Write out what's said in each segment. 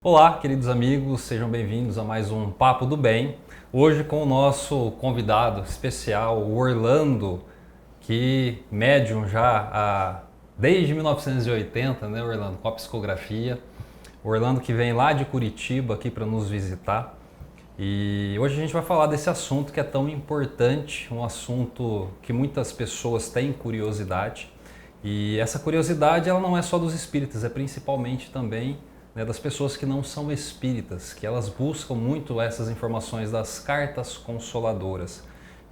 Olá, queridos amigos, sejam bem-vindos a mais um Papo do Bem. Hoje com o nosso convidado especial, o Orlando, que médium desde 1980, né, Orlando, com a psicografia. O Orlando que vem lá de Curitiba aqui para nos visitar. E hoje a gente vai falar desse assunto que é tão importante, um assunto que muitas pessoas têm curiosidade. E essa curiosidade ela não é só dos espíritas, é principalmente também, né, das pessoas que não são espíritas, que elas buscam muito essas informações das cartas consoladoras.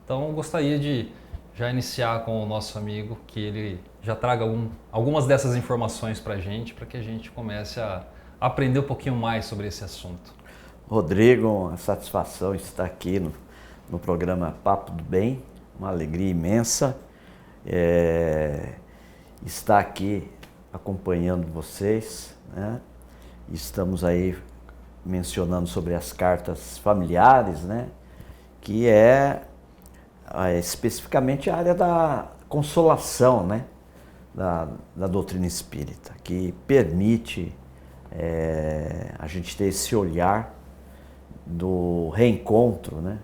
Então eu gostaria de já iniciar com o nosso amigo, que ele já traga algumas dessas informações para que a gente comece a aprender um pouquinho mais sobre esse assunto. Rodrigo, uma satisfação estar aqui no programa Papo do Bem, uma alegria imensa estar aqui acompanhando vocês, né? Estamos aí mencionando sobre as cartas familiares, né? Que é especificamente a área da consolação, né? Da doutrina espírita, que permite a gente ter esse olhar do reencontro, né,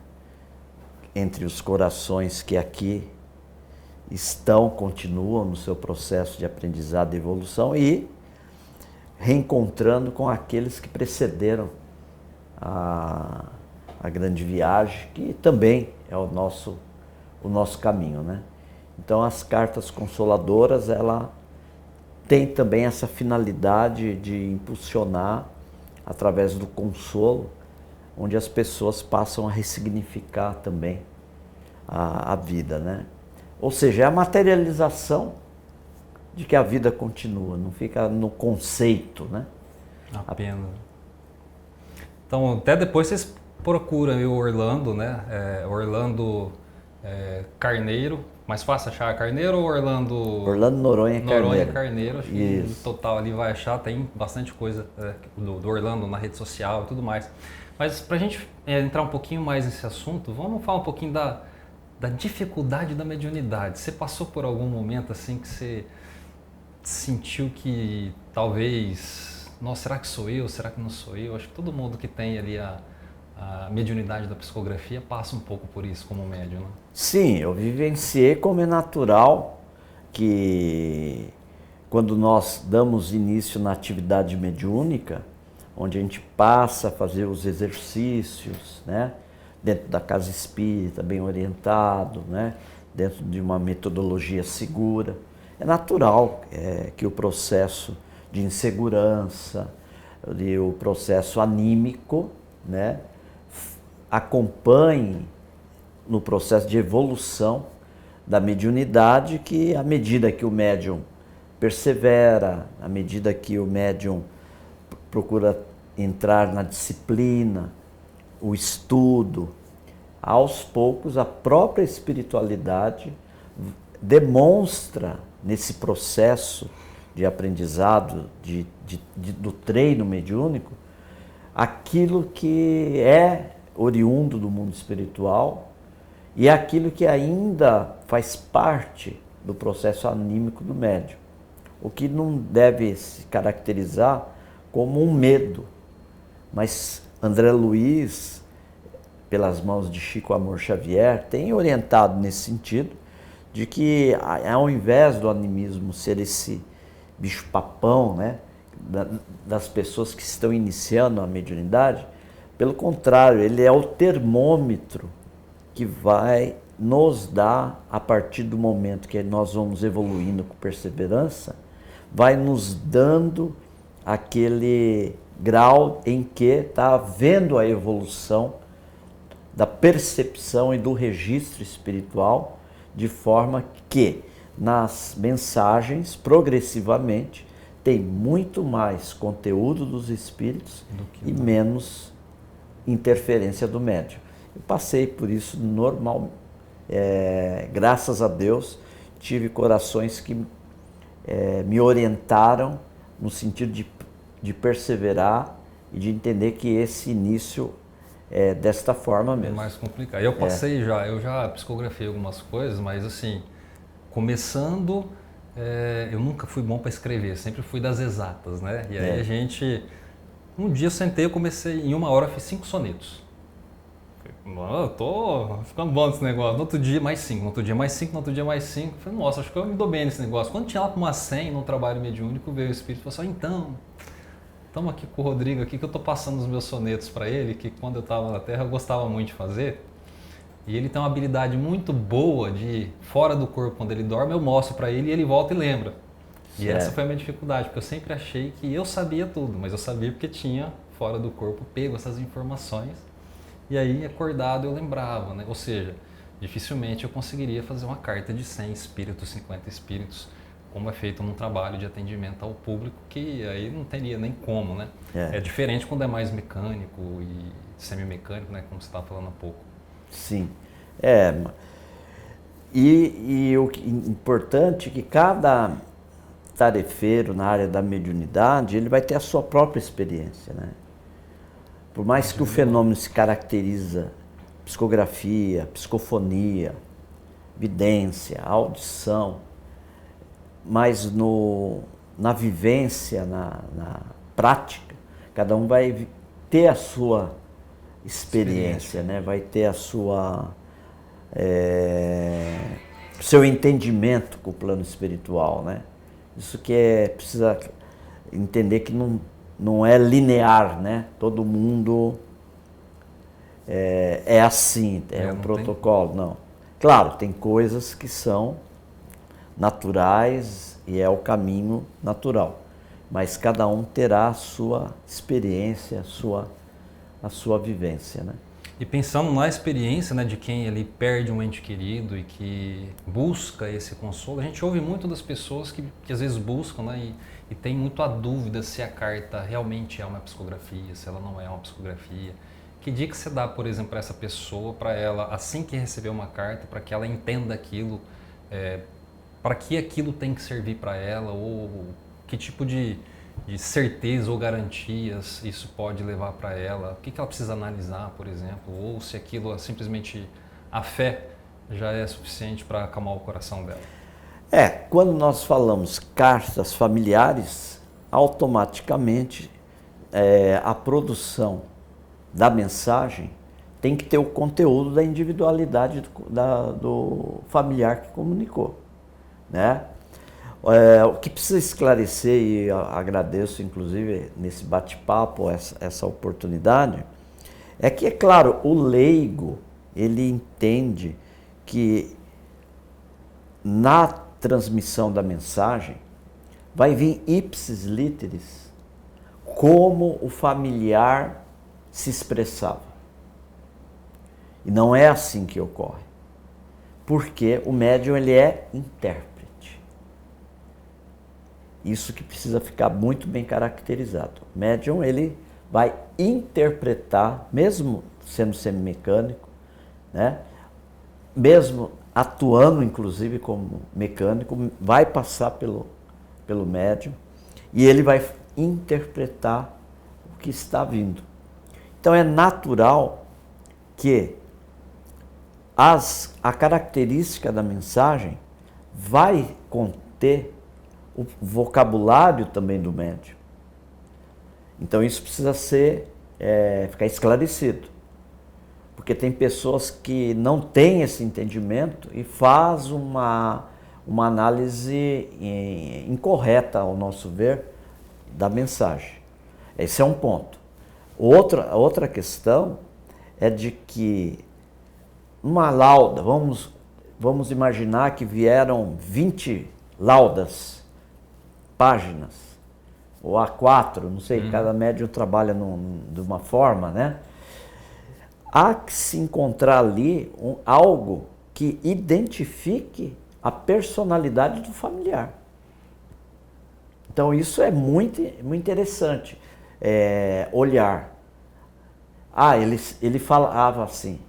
entre os corações que aqui continuam no seu processo de aprendizado e evolução e reencontrando com aqueles que precederam a grande viagem, que também é o nosso caminho, né? Então as cartas consoladoras, ela tem também essa finalidade de impulsionar através do consolo, onde as pessoas passam a ressignificar também a vida, né? Ou seja, é a materialização de que a vida continua, não fica no conceito, né? Apenas. Então, até depois vocês procuram o Orlando, né? Orlando Carneiro. Mais fácil achar Carneiro ou Orlando... Orlando Noronha Noronha Carneiro. Carneiro. Acho que no Isso. total ali vai achar, tem bastante coisa do Orlando na rede social e tudo mais. Mas para a gente entrar um pouquinho mais nesse assunto, vamos falar um pouquinho da dificuldade da mediunidade. Você passou por algum momento assim que você sentiu que talvez, nossa, será que sou eu? Será que não sou eu? Acho que todo mundo que tem ali a mediunidade da psicografia passa um pouco por isso como médium, né? Sim, eu vivenciei como é natural que quando nós damos início na atividade mediúnica, onde a gente passa a fazer os exercícios, né, dentro da casa espírita, bem orientado, né, dentro de uma metodologia segura, é natural que o processo de insegurança, o processo anímico, né, acompanhe no processo de evolução da mediunidade, que à medida que o médium persevera, à medida que o médium procura entrar na disciplina, o estudo, aos poucos a própria espiritualidade demonstra nesse processo de aprendizado, do treino mediúnico, aquilo que é oriundo do mundo espiritual e aquilo que ainda faz parte do processo anímico do médium. O que não deve se caracterizar como um medo, mas André Luiz, pelas mãos de Chico Amor Xavier, tem orientado nesse sentido, de que ao invés do animismo ser esse bicho-papão, né, das pessoas que estão iniciando a mediunidade, pelo contrário, ele é o termômetro que vai nos dar, a partir do momento que nós vamos evoluindo com perseverança, vai nos dando aquele grau em que está havendo a evolução da percepção e do registro espiritual, de forma que nas mensagens, progressivamente, tem muito mais conteúdo dos espíritos e menos interferência do médium. Eu passei por isso normal, graças a Deus, tive corações que me orientaram no sentido de perseverar e de entender que esse início é desta forma mesmo. É mais complicado. Eu passei eu já psicografei algumas coisas, mas assim, começando, eu nunca fui bom para escrever, sempre fui das exatas, né? E aí a gente Um dia eu sentei, eu comecei, em 1 hora eu fiz 5 sonetos. Mano, eu tô ficando bom nesse negócio. No outro dia mais 5, no outro dia mais 5, no outro dia mais 5. Falei, nossa, acho que eu me dou bem nesse negócio. Quando tinha lá para uma 100 num trabalho mediúnico, veio o espírito e falou assim, então, estamos aqui com o Rodrigo aqui, que eu tô passando os meus sonetos para ele, que quando eu estava na Terra eu gostava muito de fazer. E ele tem uma habilidade muito boa de, fora do corpo, quando ele dorme, eu mostro para ele e ele volta e lembra. E Certo. essa foi a minha dificuldade, porque eu sempre achei que eu sabia tudo, mas eu sabia porque tinha, fora do corpo, pego essas informações. E aí, acordado, eu lembrava, né? Ou seja, dificilmente eu conseguiria fazer uma carta de 100 espíritos, 50 espíritos, como é feito num trabalho de atendimento ao público, que aí não teria nem como, né? É diferente quando é mais mecânico e semimecânico, né? Como você estava falando há pouco. Sim. E o importante é que cada tarefeiro na área da mediunidade, ele vai ter a sua própria experiência, né? Por mais que o fenômeno se caracteriza psicografia, psicofonia, vidência, audição, mas na vivência, na prática, cada um vai ter a sua experiência, né? Vai ter a sua seu entendimento com o plano espiritual, né? Isso que precisa entender que não é linear, né? Todo mundo é assim, é um protocolo, não. Claro, tem coisas que são naturais e é o caminho natural, mas cada um terá a sua experiência, a sua vivência, né? E pensando na experiência, né, de quem ele perde um ente querido e que busca esse consolo, a gente ouve muito das pessoas que às vezes buscam, né, e tem muito a dúvida se a carta realmente é uma psicografia, se ela não é uma psicografia. Que dica você dá, por exemplo, para essa pessoa, para ela, assim que receber uma carta, para que ela entenda aquilo, para que aquilo tem que servir para ela, ou que tipo de certeza ou garantias isso pode levar para ela? O que ela precisa analisar, por exemplo? Ou se aquilo é simplesmente a fé já é suficiente para acalmar o coração dela? Quando nós falamos cartas familiares, automaticamente a produção da mensagem tem que ter o conteúdo da individualidade do familiar que comunicou, né? O que precisa esclarecer, e eu agradeço inclusive nesse bate-papo essa oportunidade, é que, é claro, o leigo, ele entende que na transmissão da mensagem vai vir ipsis literis como o familiar se expressava. E não é assim que ocorre, porque o médium, ele é intérprete. Isso que precisa ficar muito bem caracterizado. O médium, ele vai interpretar, mesmo sendo semimecânico, né? Mesmo atuando, inclusive, como mecânico, vai passar pelo médium e ele vai interpretar o que está vindo. Então, é natural que a característica da mensagem vai conter o vocabulário também do médium. Então isso precisa ficar esclarecido. Porque tem pessoas que não têm esse entendimento e faz uma análise incorreta, ao nosso ver, da mensagem. Esse é um ponto. Outra questão é de que uma lauda, vamos imaginar que vieram 20 laudas, páginas, ou A4, não sei, cada médium trabalha de uma forma, né? Há que se encontrar ali algo que identifique a personalidade do familiar. Então isso é muito, muito interessante, olhar. Ele falava assim,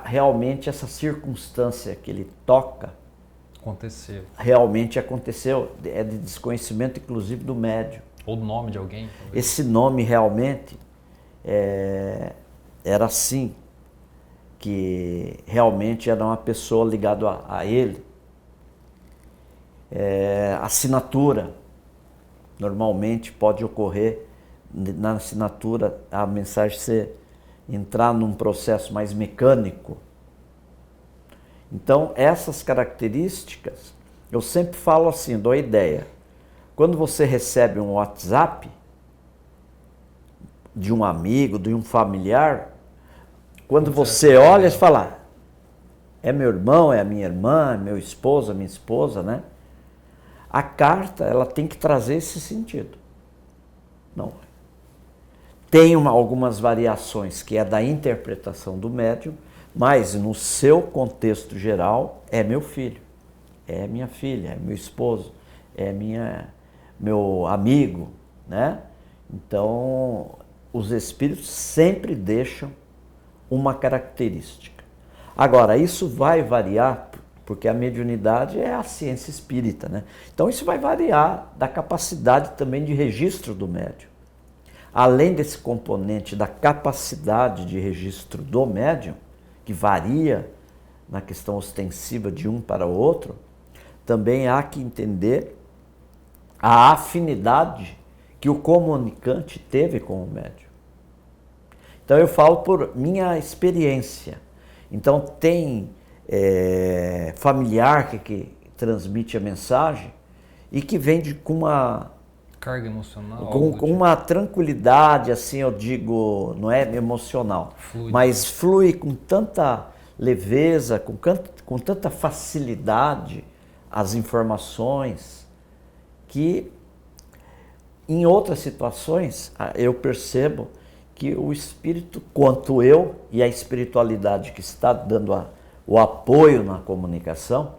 realmente essa circunstância que ele toca, realmente aconteceu, é de desconhecimento inclusive do médium. Ou do nome de alguém. Talvez. Esse nome realmente era assim, que realmente era uma pessoa ligada a ele. Assinatura, normalmente pode ocorrer na assinatura, a mensagem ser entrar num processo mais mecânico. Então, essas características, eu sempre falo assim, dou a ideia. Quando você recebe um WhatsApp de um amigo, de um familiar, quando você olha e fala, é meu irmão, é a minha irmã, é meu esposo, a minha esposa, né? A carta, ela tem que trazer esse sentido. Não. Tem algumas variações que é da interpretação do médium, mas no seu contexto geral é meu filho, é minha filha, é meu esposo, é meu amigo, né? Então, os espíritos sempre deixam uma característica. Agora, isso vai variar, porque a mediunidade é a ciência espírita, né? Então, isso vai variar da capacidade também de registro do médium. Além desse componente da capacidade de registro do médium, que varia na questão ostensiva de um para o outro, também há que entender a afinidade que o comunicante teve com o médium. Então eu falo por minha experiência. Então tem familiar que transmite a mensagem e que vem com uma carga emocional, com uma tranquilidade, assim eu digo, não é emocional, mas flui com tanta leveza, com tanta facilidade as informações, que em outras situações eu percebo que o espírito, quanto eu e a espiritualidade que está dando o apoio na comunicação,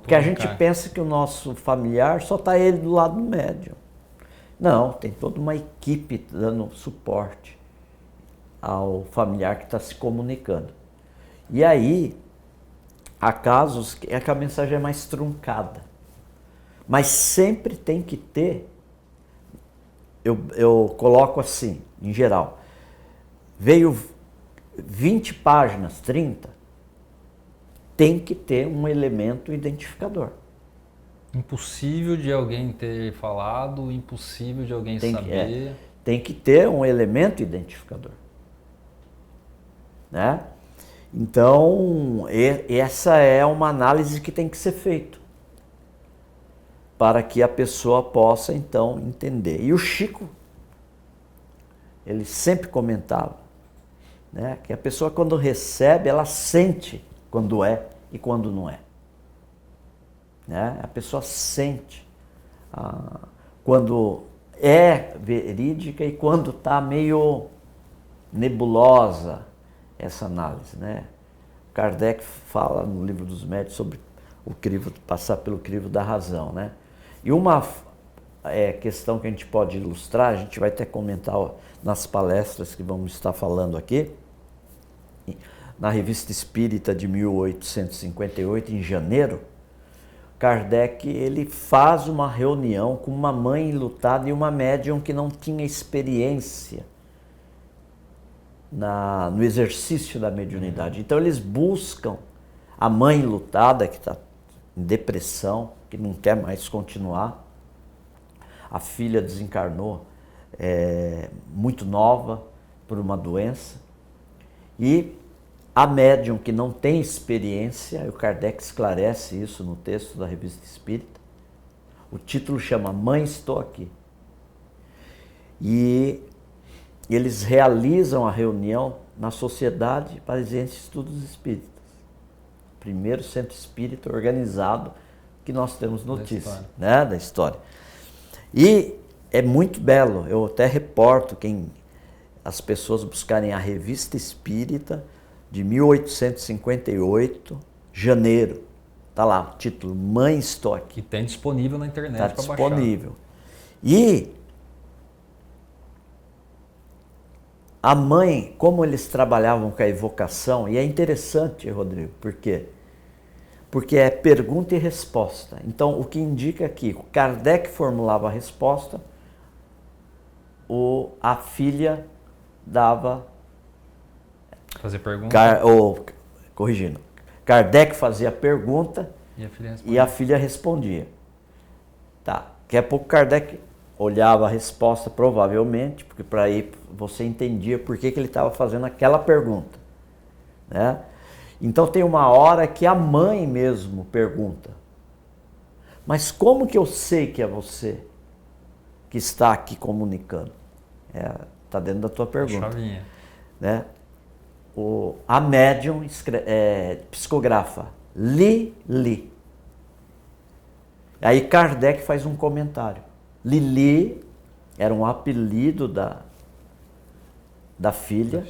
que a gente pensa que o nosso familiar só está ele do lado do médium. Não, tem toda uma equipe dando suporte ao familiar que está se comunicando. E aí, há casos que a mensagem é mais truncada. Mas sempre tem que ter, eu coloco assim, em geral, veio 20 páginas, 30, tem que ter um elemento identificador. Impossível de alguém ter falado, impossível de alguém saber. Tem que ter um elemento identificador, né? Então, essa é uma análise que tem que ser feita para que a pessoa possa, então, entender. E o Chico, ele sempre comentava, né, que a pessoa, quando recebe, ela sente quando é e quando não é. Né? A pessoa sente quando é verídica e quando está meio nebulosa essa análise. Né? Kardec fala no Livro dos Médiuns sobre o crivo, passar pelo crivo da razão. Né? E uma questão que a gente pode ilustrar, a gente vai até comentar nas palestras que vamos estar falando aqui, na Revista Espírita de 1858, em janeiro, Kardec ele faz uma reunião com uma mãe enlutada e uma médium que não tinha experiência no exercício da mediunidade. Então eles buscam a mãe enlutada, que está em depressão, que não quer mais continuar. A filha desencarnou muito nova por uma doença. E a médium que não tem experiência, o Kardec esclarece isso no texto da Revista Espírita. O título chama Mãe, Estou Aqui. E eles realizam a reunião na Sociedade Parisiense de Estudos Espíritas. Primeiro centro espírita organizado que nós temos notícia, né, da história. E é muito belo, eu até reporto as pessoas buscarem a Revista Espírita de 1858, janeiro. Está lá o título, Mãe, Estou Aqui. Que tem disponível na internet para baixar. Está disponível. E a mãe, como eles trabalhavam com a evocação, e é interessante, Rodrigo, por quê? Porque é pergunta e resposta. Então, o que indica aqui, o Kardec formulava a resposta, a filha dava... Fazer pergunta? Corrigindo, Kardec fazia a pergunta e a filha respondia. Tá. Daqui a pouco Kardec olhava a resposta provavelmente, porque para aí você entendia por que ele estava fazendo aquela pergunta, né? Então tem uma hora que a mãe mesmo pergunta: mas como que eu sei que é você que está aqui comunicando? Está dentro da tua pergunta. Chavinha. Né? A médium psicografa Lili. Aí Kardec faz um comentário. Lili era um apelido da filha,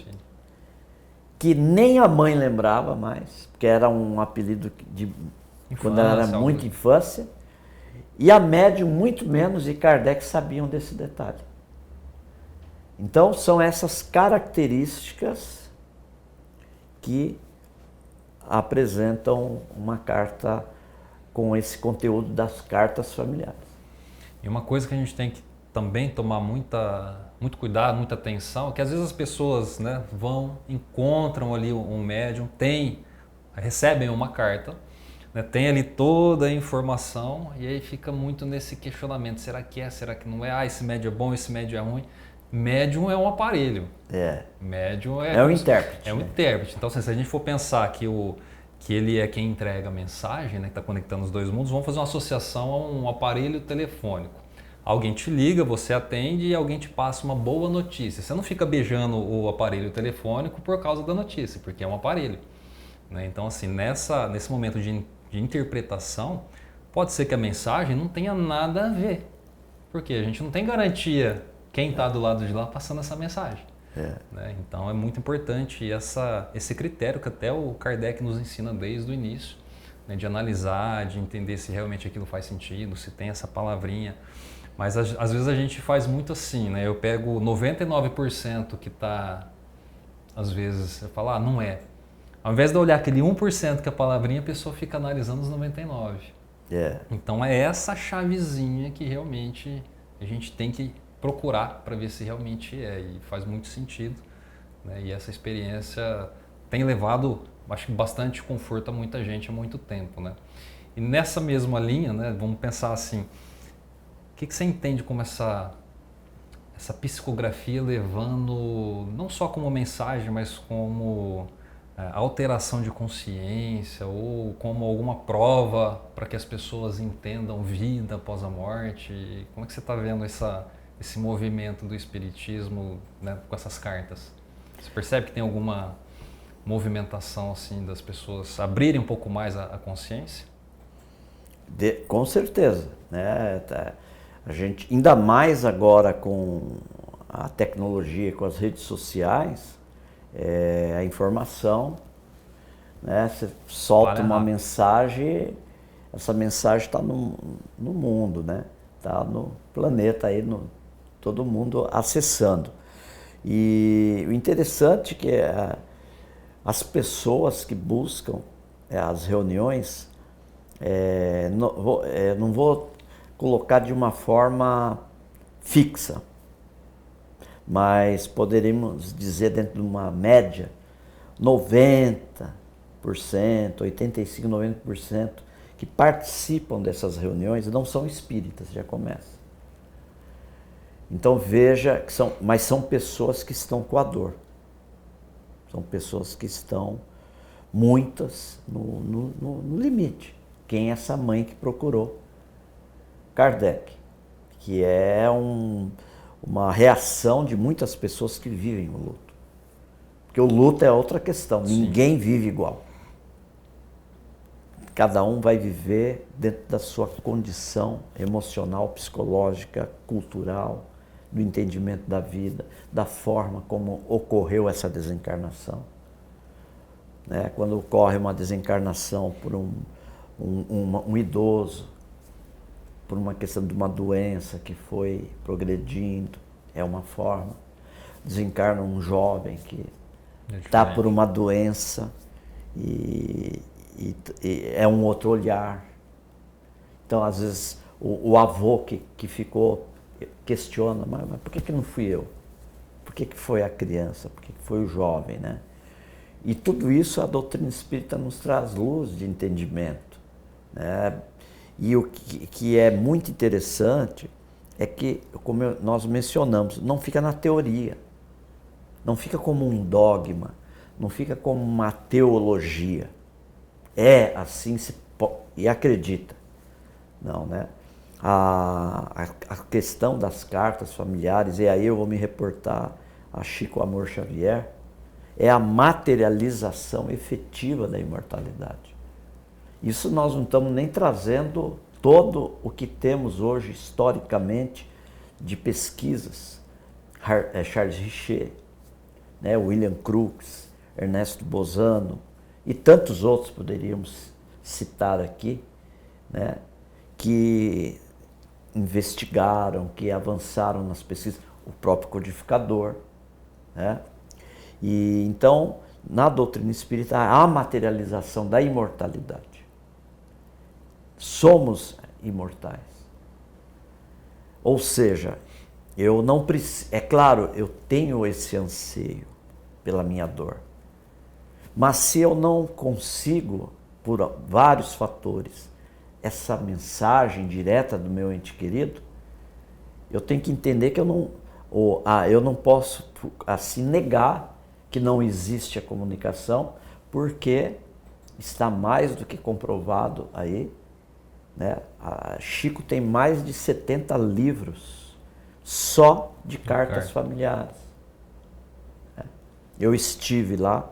que nem a mãe lembrava mais, porque era um apelido de quando ela era muito infância, e a médium muito menos, e Kardec sabiam desse detalhe. Então são essas características que apresentam uma carta com esse conteúdo das cartas familiares. E uma coisa que a gente tem que também tomar muito cuidado, muita atenção, é que às vezes as pessoas, né, encontram ali um médium, recebem uma carta, né, tem ali toda a informação e aí fica muito nesse questionamento: será que é, será que não é? Esse médium é bom, esse médium é ruim. Médium é um aparelho. Médium é um intérprete. É um intérprete. Então, se a gente for pensar que ele é quem entrega a mensagem, né, que está conectando os dois mundos, vamos fazer uma associação a um aparelho telefônico. Alguém te liga, você atende e alguém te passa uma boa notícia. Você não fica beijando o aparelho telefônico por causa da notícia, porque é um aparelho, né? Então, assim, nesse momento de interpretação, pode ser que a mensagem não tenha nada a ver, porque a gente não tem garantia quem está do lado de lá passando essa mensagem. Né? Então é muito importante esse critério que até o Kardec nos ensina desde o início, né? De analisar, de entender se realmente aquilo faz sentido, se tem essa palavrinha. Mas às vezes a gente faz muito assim, né? Eu pego 99% que está, às vezes, eu falo, não é. Ao invés de eu olhar aquele 1% que é a palavrinha, a pessoa fica analisando os 99%. Então é essa chavezinha que realmente a gente tem que procurar para ver se realmente é, e faz muito sentido, né? E essa experiência tem levado, acho que bastante conforto a muita gente há muito tempo, né? E nessa mesma linha, né, vamos pensar assim, o que você entende como essa psicografia levando, não só como mensagem, mas como alteração de consciência ou como alguma prova para que as pessoas entendam vida após a morte? Como é que você está vendo esse movimento do espiritismo, né, com essas cartas? Você percebe que tem alguma movimentação assim das pessoas abrirem um pouco mais a consciência? Com certeza, né? A gente, ainda mais agora com a tecnologia, com as redes sociais, a informação, né? Você solta uma mensagem, essa mensagem está no mundo, né? Está no planeta aí, todo mundo acessando. E o interessante é que as pessoas que buscam as reuniões, não vou colocar de uma forma fixa, mas poderíamos dizer, dentro de uma média, 90%, 85%, 90% que participam dessas reuniões não são espíritas, já começa. Então veja que são pessoas que estão com a dor. São pessoas que estão, muitas, no limite. Quem é essa mãe que procurou Kardec? Que é uma reação de muitas pessoas que vivem o luto. Porque o luto é outra questão, Sim. Ninguém vive igual. Cada um vai viver dentro da sua condição emocional, psicológica, cultural, do entendimento da vida, da forma como ocorreu essa desencarnação. Né? Quando ocorre uma desencarnação por um idoso, por uma questão de uma doença que foi progredindo, é uma forma. Desencarna um jovem que está por uma doença e é um outro olhar. Então, às vezes, o avô que ficou questiona, mas por que não fui eu? Por que foi a criança? Por que foi o jovem, né? E tudo isso a doutrina espírita nos traz luz de entendimento, né? E o que é muito interessante é que, como nós mencionamos, não fica na teoria, não fica como um dogma, não fica como uma teologia. É assim e acredita. Não, né? A questão das cartas familiares, e aí eu vou me reportar a Chico Amor Xavier, é a materialização efetiva da imortalidade. Isso nós não estamos nem trazendo todo o que temos hoje, historicamente, de pesquisas. Charles Richer, né? William Crookes, Ernesto Bozano e tantos outros poderíamos citar aqui, né? Que investigaram, que avançaram nas pesquisas, o próprio codificador, né? E então, na doutrina espírita, há a materialização da imortalidade. Somos imortais. Ou seja, eu não preciso, é claro, eu tenho esse anseio pela minha dor. Mas se eu não consigo, por vários fatores, essa mensagem direta do meu ente querido, eu tenho que entender que eu não posso assim negar que não existe a comunicação, porque está mais do que comprovado aí, né? A Chico tem mais de 70 livros só de cartas familiares. Eu estive lá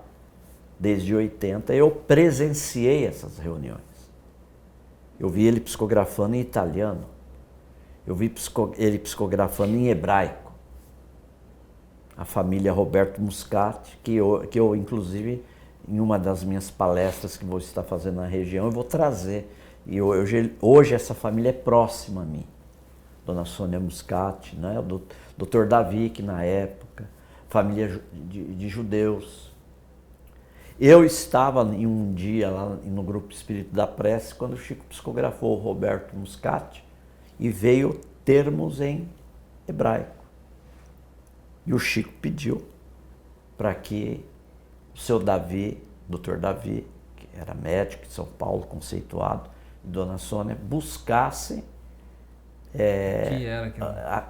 desde 80, eu presenciei essas reuniões. Eu vi ele psicografando em italiano, eu vi ele psicografando em hebraico. A família Roberto Muscati, que eu inclusive, em uma das minhas palestras que vou estar fazendo na região, eu vou trazer. E hoje essa família é próxima a mim. Dona Sônia Muscati, né? O Dr. Davi, que na época, família de judeus. Eu estava em um dia lá no Grupo Espírito da Prece, quando o Chico psicografou o Roberto Muscati e veio termos em hebraico. E o Chico pediu para que o seu Davi, Dr. Davi, que era médico de São Paulo, conceituado, e Dona Sônia, buscassem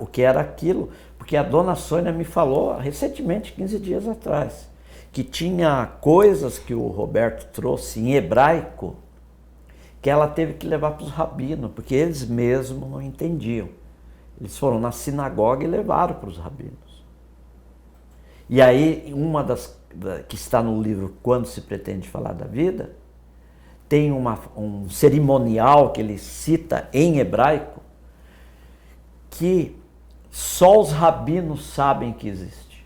o que era aquilo. Porque a Dona Sônia me falou recentemente, 15 dias atrás, que tinha coisas que o Roberto trouxe em hebraico que ela teve que levar para os rabinos, porque eles mesmos não entendiam. Eles foram na sinagoga e levaram para os rabinos. E aí, uma que está no livro Quando se Pretende Falar da Vida, tem um cerimonial que ele cita em hebraico que só os rabinos sabem que existe.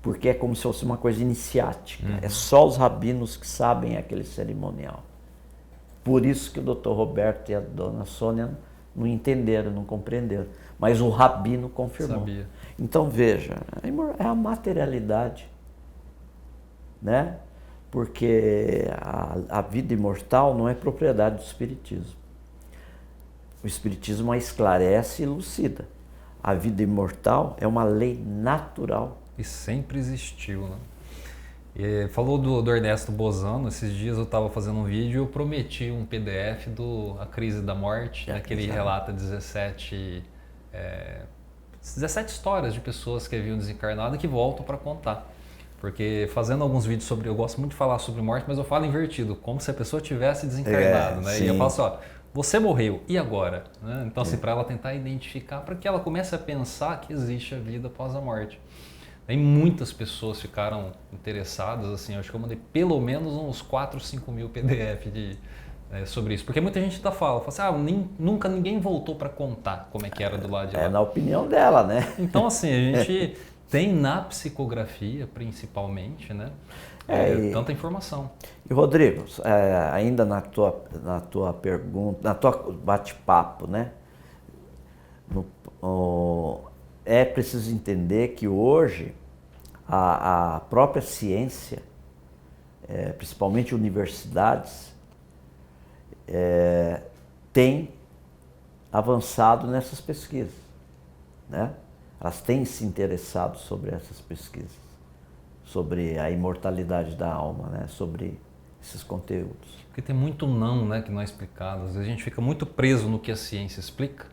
Porque é como se fosse uma coisa iniciática. É só os rabinos que sabem aquele cerimonial. Por isso que o Dr. Roberto e a Dona Sônia não entenderam, não compreenderam. Mas o rabino confirmou. Sabia. Então veja, é a materialidade, né? Porque a vida imortal não é propriedade do Espiritismo. O Espiritismo a esclarece e elucida. A vida imortal é uma lei natural. E sempre existiu, né? E falou do Ernesto Bozano, esses dias eu estava fazendo um vídeo e eu prometi um PDF do A Crise da Morte, né, que ele relata 17 histórias de pessoas que haviam desencarnado e que voltam para contar. Porque fazendo alguns vídeos sobre, eu gosto muito de falar sobre morte, mas eu falo invertido, como se a pessoa tivesse desencarnado, né? Sim. E eu falo assim, ó, você morreu, e agora? Né? Então assim, para ela tentar identificar, para que ela comece a pensar que existe a vida após a morte. Aí muitas pessoas ficaram interessadas, assim, eu acho que eu mandei pelo menos uns 4, 5 mil PDF sobre isso. Porque muita gente fala assim, nunca ninguém voltou para contar como é que era do lado de lá. É na opinião dela, né? Então assim, a gente tem na psicografia, principalmente, né, tanta informação. E Rodrigo, ainda na tua pergunta, na tua bate-papo, né? É preciso entender que hoje a própria ciência, principalmente universidades, tem avançado nessas pesquisas, né? Elas têm se interessado sobre essas pesquisas, sobre a imortalidade da alma, né? Sobre esses conteúdos. Porque tem muito não, né, que não é explicado. Às vezes a gente fica muito preso no que a ciência explica.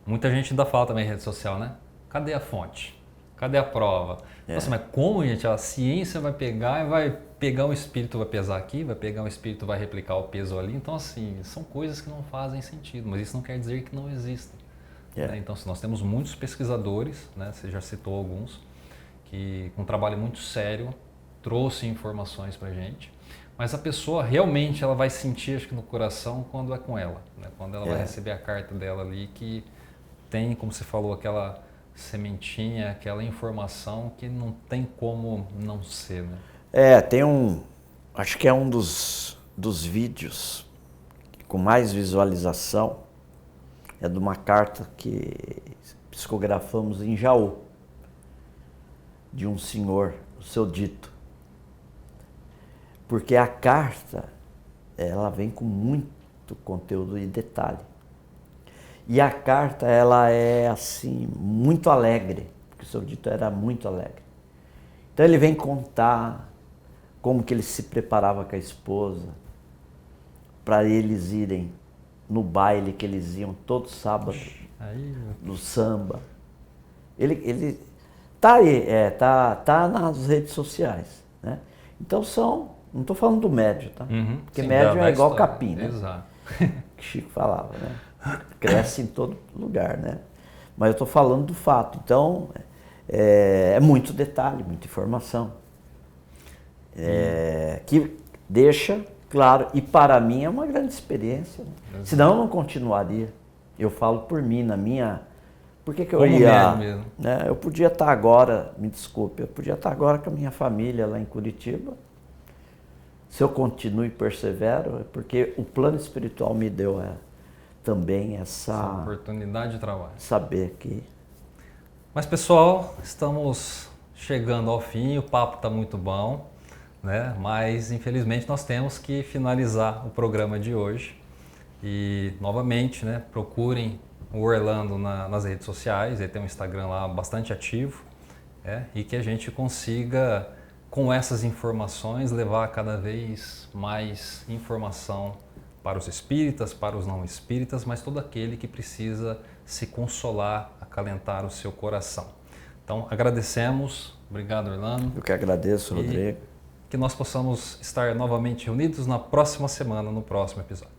Muita gente ainda fala também em rede social, né? Cadê a fonte? Cadê a prova? Nossa, mas como, gente? A ciência vai pegar e vai pegar um espírito, vai pesar aqui, vai pegar um espírito, vai replicar o peso ali. Então, assim, são coisas que não fazem sentido, mas isso não quer dizer que não existem. Né? Então, nós temos muitos pesquisadores, né? Você já citou alguns, que com um trabalho muito sério trouxe informações pra gente. Mas a pessoa realmente ela vai sentir, acho que no coração, quando é com ela. Né? Quando ela vai receber a carta dela ali, que tem, como você falou, aquela sementinha, aquela informação que não tem como não ser. Né? Tem acho que é um dos vídeos com mais visualização, é de uma carta que psicografamos em Jaú, de um senhor, o seu Dito. Porque a carta, ela vem com muito conteúdo e detalhe. E a carta, ela é assim, muito alegre, porque o seu Dito era muito alegre. Então ele vem contar como que ele se preparava com a esposa para eles irem no baile que eles iam todo sábado, no samba. Ele tá aí, tá nas redes sociais, né? Então não estou falando do médium, tá? Porque sim, médium é igual história. capim, né? Exato. Que Chico falava, né? Cresce em todo lugar, né? Mas eu estou falando do fato. Então, é muito detalhe, muita informação. Que deixa claro, e para mim é uma grande experiência. Né? Senão eu não continuaria. Eu falo por mim, na minha... Por que eu ia... Mesmo. Né? Eu podia estar agora, me desculpe, eu podia estar agora com a minha família lá em Curitiba. Se eu continuo e persevero, é porque o plano espiritual me deu também essa oportunidade de trabalho. Saber que... Mas pessoal, estamos chegando ao fim, o papo está muito bom, né? Mas infelizmente nós temos que finalizar o programa de hoje. E novamente, né, procurem o Orlando nas redes sociais, ele tem um Instagram lá bastante ativo, e que a gente consiga, com essas informações, levar cada vez mais informação para os espíritas, para os não espíritas, mas todo aquele que precisa se consolar, acalentar o seu coração. Então, agradecemos. Obrigado, Orlando. Eu que agradeço, Rodrigo. Que nós possamos estar novamente reunidos na próxima semana, no próximo episódio.